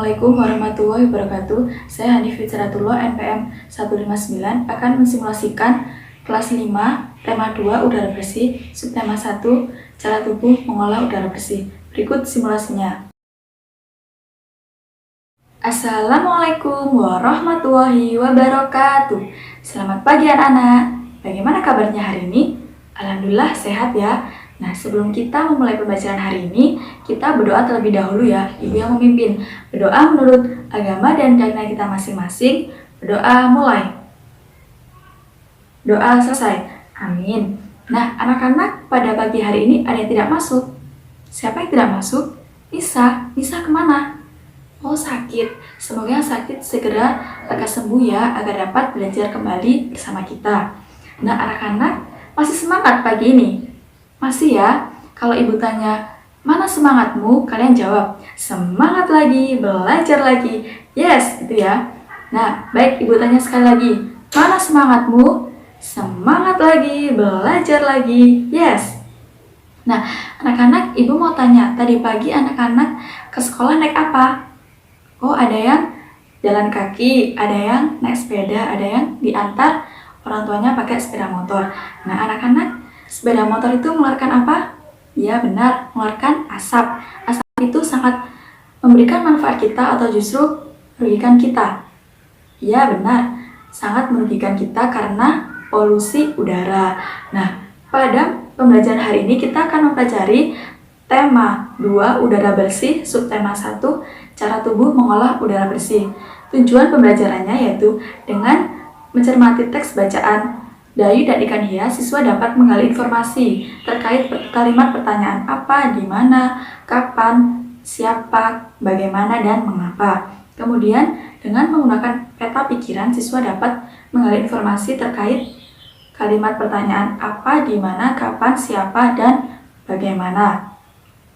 Assalamualaikum warahmatullahi wabarakatuh. Saya Hanif Fitzratullah, NPM 159, akan mensimulasikan kelas 5, tema 2, udara bersih, subtema 1, cara tubuh mengolah udara bersih. Berikut simulasinya. Assalamualaikum warahmatullahi wabarakatuh. Selamat pagi anak-anak. Bagaimana kabarnya hari ini? Alhamdulillah sehat ya. Nah, sebelum kita memulai pembelajaran hari ini, kita berdoa terlebih dahulu ya, Ibu yang memimpin. Berdoa menurut agama dan keyakinan kita masing-masing. Berdoa mulai. Doa selesai. Amin. Nah, anak-anak, pada pagi hari ini ada yang tidak masuk. Siapa yang tidak masuk? Nisa. Nisa kemana? Oh, sakit. Semoga yang sakit segera lekas sembuh ya, agar dapat belajar kembali bersama kita. Nah, anak-anak masih semangat pagi ini? Masih ya? Kalau ibu tanya, mana semangatmu? Kalian jawab, semangat lagi, belajar lagi. Yes, gitu ya. Nah, baik, ibu tanya sekali lagi, mana semangatmu? Semangat lagi, belajar lagi. Yes. Nah, anak-anak, ibu mau tanya, tadi pagi anak-anak ke sekolah naik apa? Oh, ada yang jalan kaki, ada yang naik sepeda, ada yang diantar orang tuanya pakai sepeda motor. Nah, anak-anak, sepeda motor itu mengeluarkan apa? Ya, benar, mengeluarkan asap. Asap itu sangat memberikan manfaat kita atau justru merugikan kita? Ya, benar, sangat merugikan kita karena polusi udara. Nah, pada pembelajaran hari ini kita akan mempelajari tema 2, udara bersih, subtema 1, cara tubuh mengolah udara bersih. Tujuan pembelajarannya yaitu dengan mencermati teks bacaan Dayu dan ikan hias, siswa dapat menggali informasi terkait kalimat pertanyaan apa, di mana, kapan, siapa, bagaimana, dan mengapa. Kemudian, dengan menggunakan peta pikiran, siswa dapat menggali informasi terkait kalimat pertanyaan apa, di mana, kapan, siapa, dan bagaimana.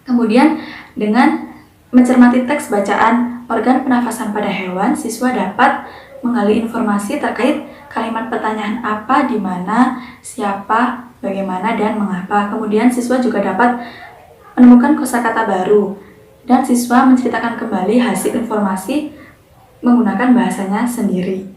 Kemudian, dengan mencermati teks bacaan organ pernafasan pada hewan, siswa dapat menggali informasi terkait kalimat pertanyaan apa, di mana, siapa, bagaimana, dan mengapa. Kemudian siswa juga dapat menemukan kosakata baru dan siswa menceritakan kembali hasil informasi menggunakan bahasanya sendiri.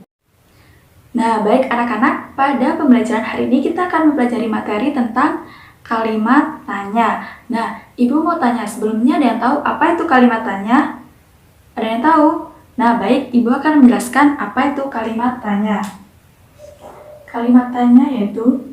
Nah, baik anak-anak, pada pembelajaran hari ini kita akan mempelajari materi tentang kalimat tanya. Nah, ibu mau tanya, sebelumnya ada yang tahu apa itu kalimat tanya? Ada yang tahu? Nah, baik, ibu akan menjelaskan apa itu kalimat tanya. Kalimat tanya yaitu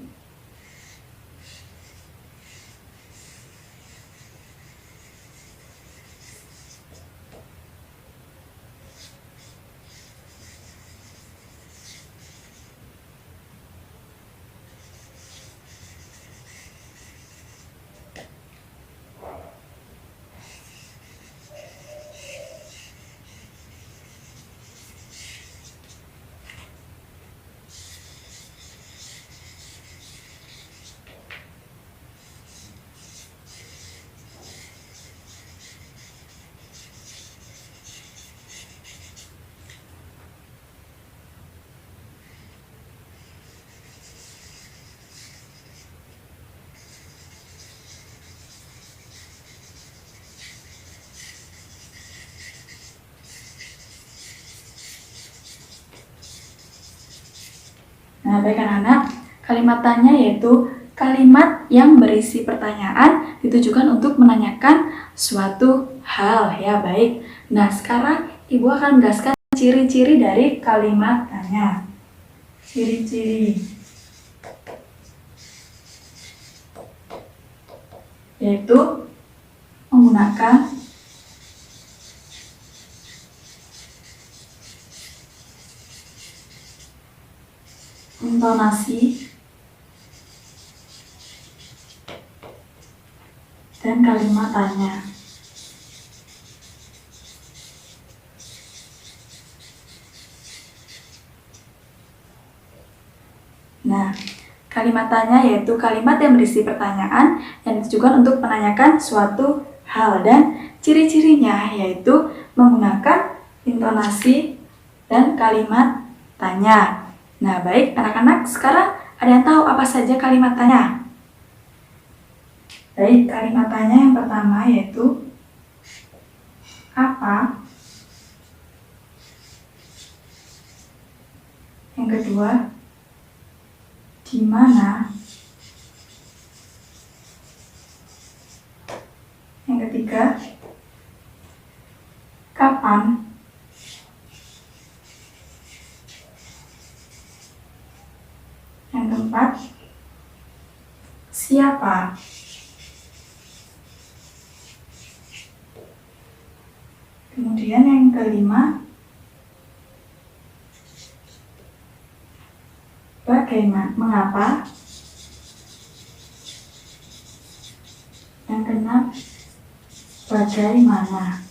Nah, baik anak-anak, kalimat tanya yaitu kalimat yang berisi pertanyaan ditujukan untuk menanyakan suatu hal, ya baik. Nah, sekarang ibu akan menjelaskan ciri-ciri dari kalimat tanya. Ciri-ciri yaitu menggunakan intonasi dan kalimat tanya. Nah, kalimat tanya yaitu kalimat yang berisi pertanyaan yang ditujukan untuk menanyakan suatu hal, dan ciri-cirinya yaitu menggunakan intonasi dan kalimat tanya. Nah, baik anak-anak, sekarang ada yang tahu apa saja kalimat tanya? Baik, kalimat tanya yang pertama yaitu apa, Yang kedua, di mana. Yang ketiga, kapan. Yang keempat, siapa. Kemudian yang kelima, bagaimana, mengapa. Yang keenam, bagaimana.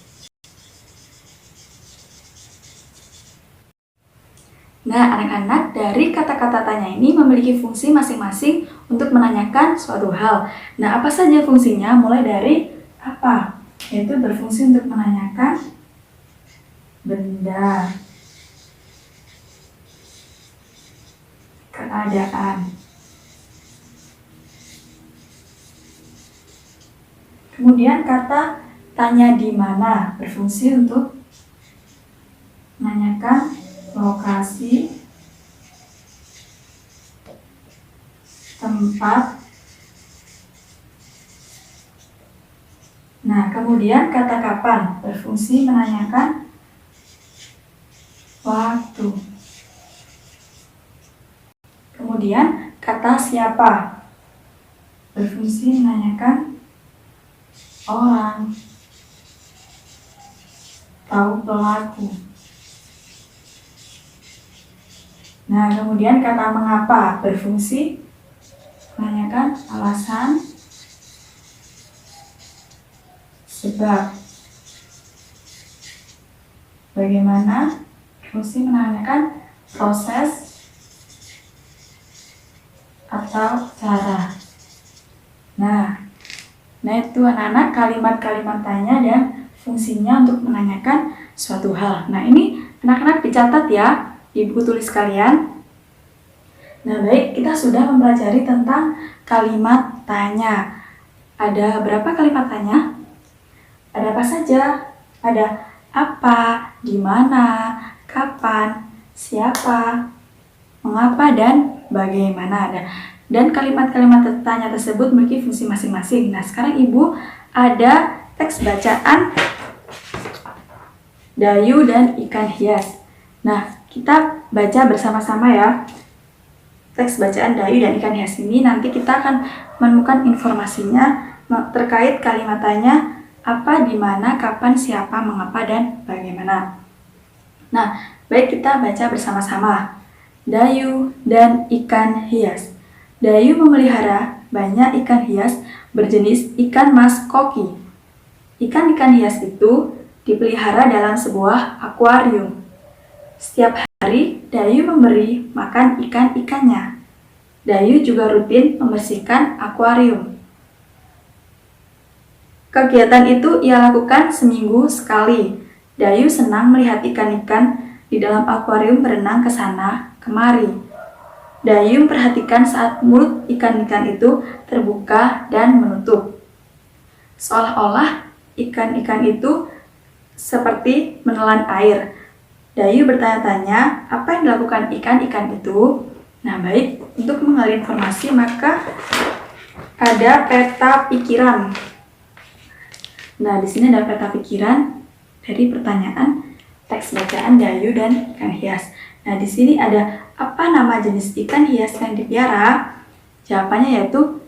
Nah, anak-anak, dari kata-kata tanya ini memiliki fungsi masing-masing untuk menanyakan suatu hal. Nah, apa saja fungsinya? Mulai dari apa? Yaitu berfungsi untuk menanyakan benda, keadaan. Kemudian kata tanya di mana berfungsi untuk menanyakan lokasi, tempat. Nah, kemudian kata kapan berfungsi menanyakan waktu. Kemudian kata siapa berfungsi menanyakan orang atau pelaku. Nah, kemudian kata mengapa berfungsi menanyakan alasan, sebab. Bagaimana fungsi menanyakan proses atau cara. Nah itu anak-anak kalimat-kalimat tanya dan fungsinya untuk menanyakan suatu hal. Nah, ini anak-anak dicatat ya di buku tulis kalian. Nah, baik, kita sudah mempelajari tentang kalimat tanya. Ada berapa kalimat tanya? Ada apa saja? Ada apa, di mana, kapan, siapa, mengapa, dan bagaimana. Dan kalimat-kalimat tanya tersebut memiliki fungsi masing-masing. Nah, sekarang Ibu ada teks bacaan Dayu dan ikan hias. Nah, kita baca bersama-sama ya. Teks bacaan Dayu dan ikan hias ini nanti kita akan menemukan informasinya terkait kalimat tanya apa, di mana, kapan, siapa, mengapa, dan bagaimana. Nah, baik, kita baca bersama-sama. Dayu dan ikan hias. Dayu memelihara banyak ikan hias berjenis ikan mas koki. Ikan-ikan hias itu dipelihara dalam sebuah akuarium. Setiap hari, Dayu memberi makan ikan-ikannya. Dayu juga rutin membersihkan akuarium. Kegiatan itu ia lakukan seminggu sekali. Dayu senang melihat ikan-ikan di dalam akuarium berenang ke sana kemari. Dayu memperhatikan saat mulut ikan-ikan itu terbuka dan menutup. Seolah-olah ikan-ikan itu seperti menelan air. Dayu bertanya-tanya apa yang dilakukan ikan-ikan itu. Nah, baik, untuk mengalir informasi maka ada peta pikiran. Nah, di sini ada peta pikiran dari pertanyaan teks bacaan Dayu dan ikan hias. Nah, di sini ada apa nama jenis ikan hias yang dipelihara? Jawabannya yaitu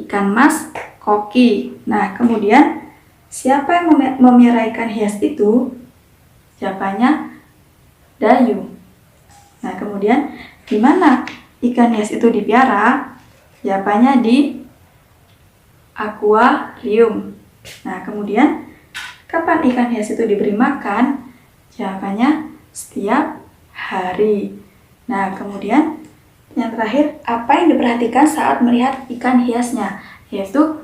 ikan mas koki. Nah, kemudian siapa yang memelihara ikan hias itu? Jawabannya Dayu. Nah, kemudian di mana ikan hias itu dipelihara? Jawabannya di akuarium. Nah, kemudian kapan ikan hias itu diberi makan? Jawabannya setiap hari. Nah, kemudian yang terakhir, apa yang diperhatikan saat melihat ikan hiasnya? Yaitu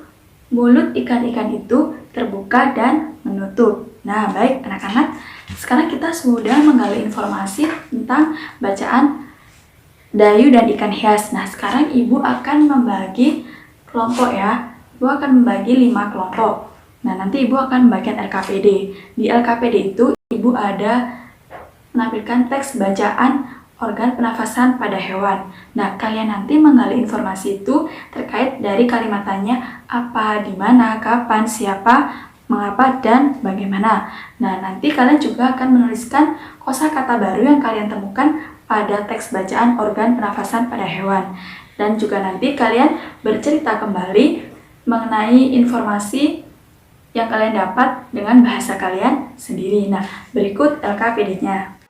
mulut ikan-ikan itu terbuka dan menutup. Nah, baik anak-anak, sekarang kita sudah menggali informasi tentang bacaan Dayu dan ikan hias. Nah, sekarang Ibu akan membagi kelompok ya. Ibu akan membagi 5 kelompok. Nah, nanti Ibu akan membagikan LKPD. Di LKPD itu Ibu ada menampilkan teks bacaan organ pernafasan pada hewan. Nah, kalian nanti menggali informasi itu terkait dari kalimat tanya apa, di mana, kapan, siapa, mengapa, dan bagaimana. Nah, nanti kalian juga akan menuliskan kosakata baru yang kalian temukan pada teks bacaan organ pernafasan pada hewan. Dan juga nanti kalian bercerita kembali mengenai informasi yang kalian dapat dengan bahasa kalian sendiri. Nah, berikut LKPD-nya.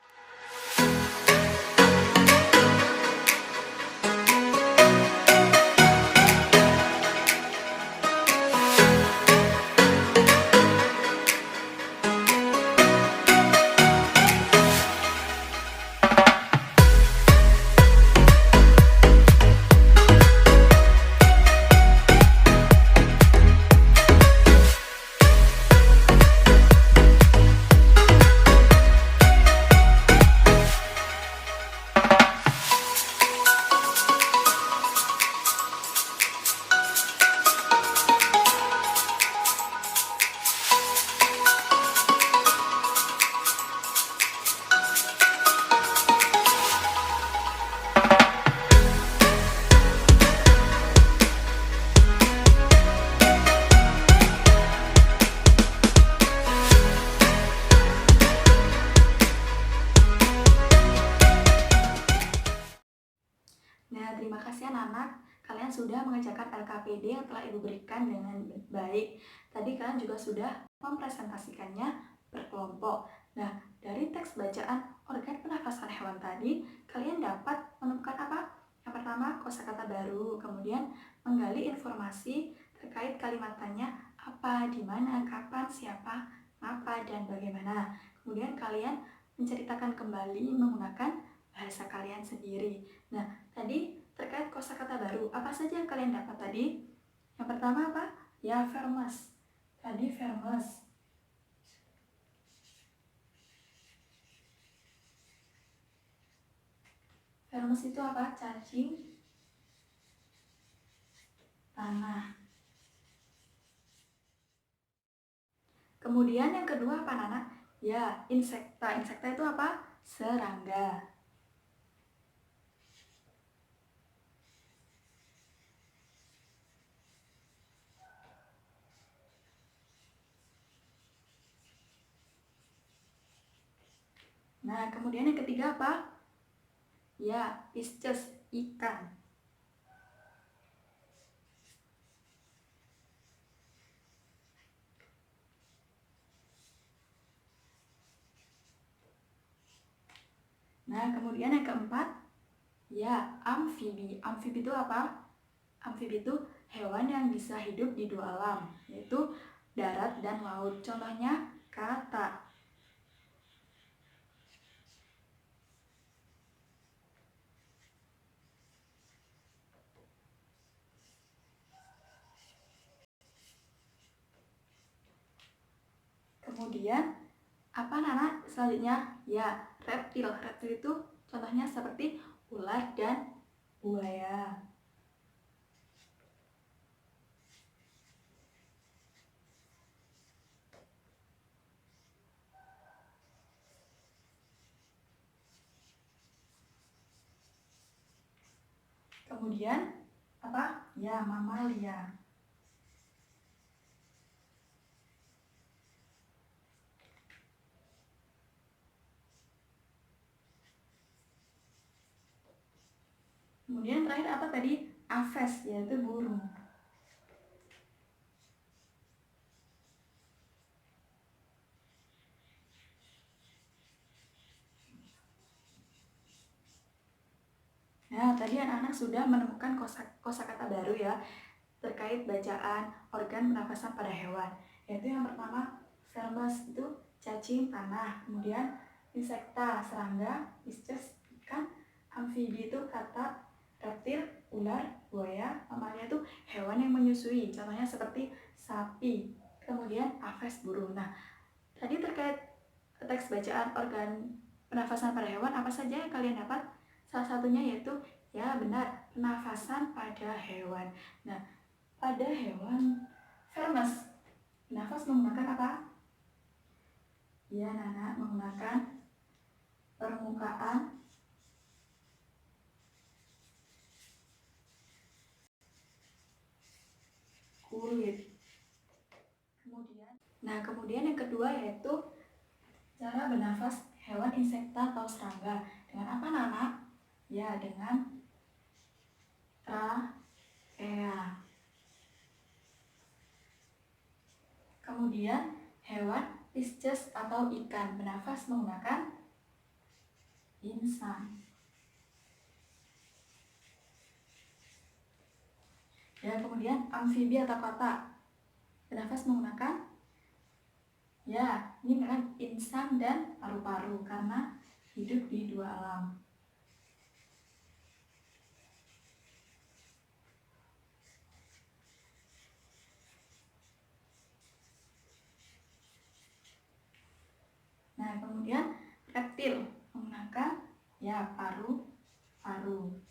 Nah, terima kasih anak-anak. Kalian sudah mengerjakan LKPD yang telah Ibu berikan dengan baik. Tadi kalian juga sudah mempresentasikannya berkelompok. Nah, dari teks bacaan organ pernafasan hewan tadi, kalian dapat menemukan apa? Yang pertama, kosakata baru. Kemudian, menggali informasi terkait kalimat tanya apa, di mana, kapan, siapa, apa, dan bagaimana. Kemudian, kalian menceritakan kembali menggunakan bahasa kalian sendiri. Nah, tadi terkait kosakata baru, apa saja yang kalian dapat tadi? Yang pertama apa? Ya, vermes. Tadi vermes. Vermes itu apa? Cacing tanah. Kemudian yang kedua apa, Nana? Ya, insekta. Insekta itu apa? Serangga. Nah, kemudian yang ketiga apa? Ya, Pisces, ikan. Nah, kemudian yang keempat, ya, amfibi. Amfibi itu apa? Amfibi itu hewan yang bisa hidup di dua alam, yaitu darat dan laut. Contohnya, kata. Kemudian, apa Nana selanjutnya? Ya, reptil. Reptil itu contohnya seperti ular dan buaya. Kemudian, apa? Ya, mamalia. Kemudian terakhir apa tadi? Aves, yaitu burung. Nah, tadi anak-anak sudah menemukan kosakata baru ya terkait bacaan organ pernafasan pada hewan. Yaitu yang pertama, vermes itu cacing tanah, kemudian insekta serangga, Pisces ikan, amfibi itu kata, reptil ular, buaya, mamalia itu hewan yang menyusui. Contohnya seperti sapi. Kemudian aves burung. Nah, tadi terkait teks bacaan organ pernafasan pada hewan apa saja yang kalian dapat? Salah satunya yaitu ya benar, pernafasan pada hewan. Nah, pada hewan vermes, nafas menggunakan apa? Ya, Nana, menggunakan permukaan kulit. Kemudian yang kedua yaitu cara bernafas hewan insekta atau serangga. Dengan apa, Nana? Ya, dengan trachea. Kemudian hewan pisces atau ikan bernafas menggunakan insang. Ya, kemudian amfibi atau kota bernafas menggunakan, ya, ini kan insang dan paru-paru karena hidup di dua alam. Nah, kemudian reptil menggunakan, ya, paru-paru.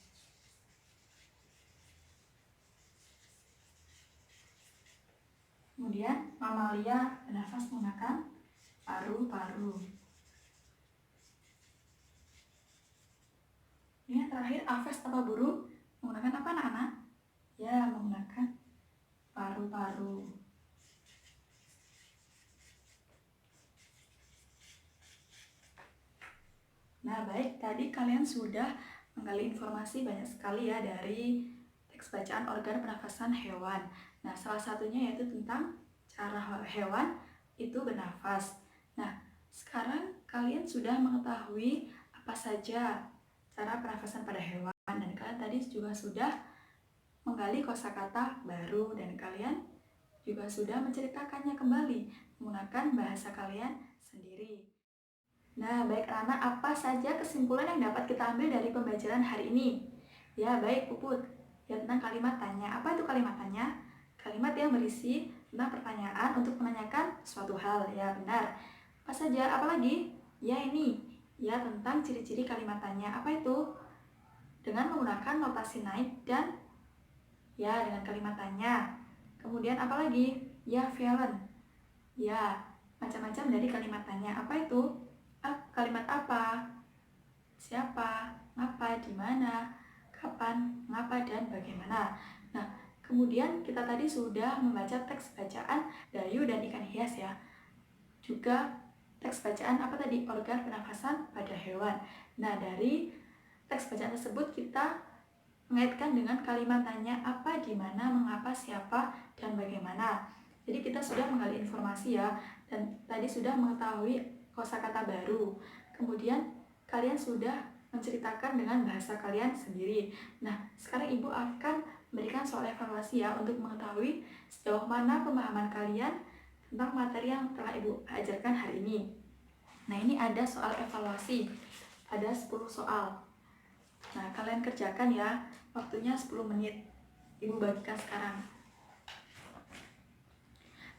Kemudian mamalia bernafas menggunakan paru-paru. Ini yang terakhir, aves atau burung menggunakan apa, anak-anak? Ya, menggunakan paru-paru. Nah, baik, tadi kalian sudah menggali informasi banyak sekali ya dari teks bacaan organ pernafasan hewan. Nah, salah satunya yaitu tentang cara hewan itu bernafas. Nah, sekarang kalian sudah mengetahui apa saja cara pernafasan pada hewan, dan kalian tadi juga sudah menggali kosakata baru, dan kalian juga sudah menceritakannya kembali menggunakan bahasa kalian sendiri. Nah, baik anak, apa saja kesimpulan yang dapat kita ambil dari pembelajaran hari ini? Ya, baik Puput. Ya, tentang kalimat tanya. Apa itu kalimat tanya? Kalimat yang berisi tentang pertanyaan untuk menanyakan suatu hal. Ya, benar. Apa saja? Apalagi? Ya, ini. Ya, tentang ciri-ciri kalimat tanya. Apa itu? Dengan menggunakan notasi naik dan ya, dengan kalimat tanya. Kemudian apalagi? Ya, violent. Ya, macam-macam dari kalimat tanya. Apa itu? Kalimat apa? Siapa? Ngapa? Di mana? Kapan? Ngapa? Dan bagaimana? Nah, kemudian kita tadi sudah membaca teks bacaan Dayu dan ikan hias ya. Juga teks bacaan apa tadi? Organ pernafasan pada hewan. Nah, dari teks bacaan tersebut kita mengaitkan dengan kalimat tanya apa, di mana, mengapa, siapa, dan bagaimana. Jadi kita sudah menggali informasi ya, dan tadi sudah mengetahui kosakata baru. Kemudian kalian sudah menceritakan dengan bahasa kalian sendiri. Nah, sekarang Ibu akan memberikan soal evaluasi ya, untuk mengetahui sejauh mana pemahaman kalian tentang materi yang telah Ibu ajarkan hari ini. Nah, ini ada soal evaluasi. Ada 10 soal. Nah, kalian kerjakan ya. Waktunya 10 menit. Ibu bagikan sekarang.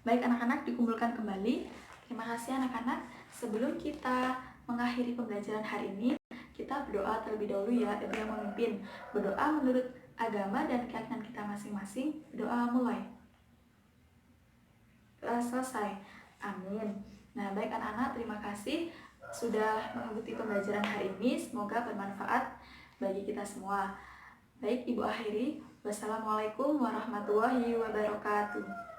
Baik anak-anak, dikumpulkan kembali. Terima kasih anak-anak. Sebelum kita mengakhiri pembelajaran hari ini, kita berdoa terlebih dahulu ya, Ibu yang memimpin. Berdoa menurut agama dan keyakinan kita masing-masing. Doa mulai. Selesai. Amin. Nah, baik anak-anak, terima kasih sudah mengikuti pembelajaran hari ini. Semoga bermanfaat bagi kita semua. Baik, Ibu akhiri. Wassalamualaikum warahmatullahi wabarakatuh.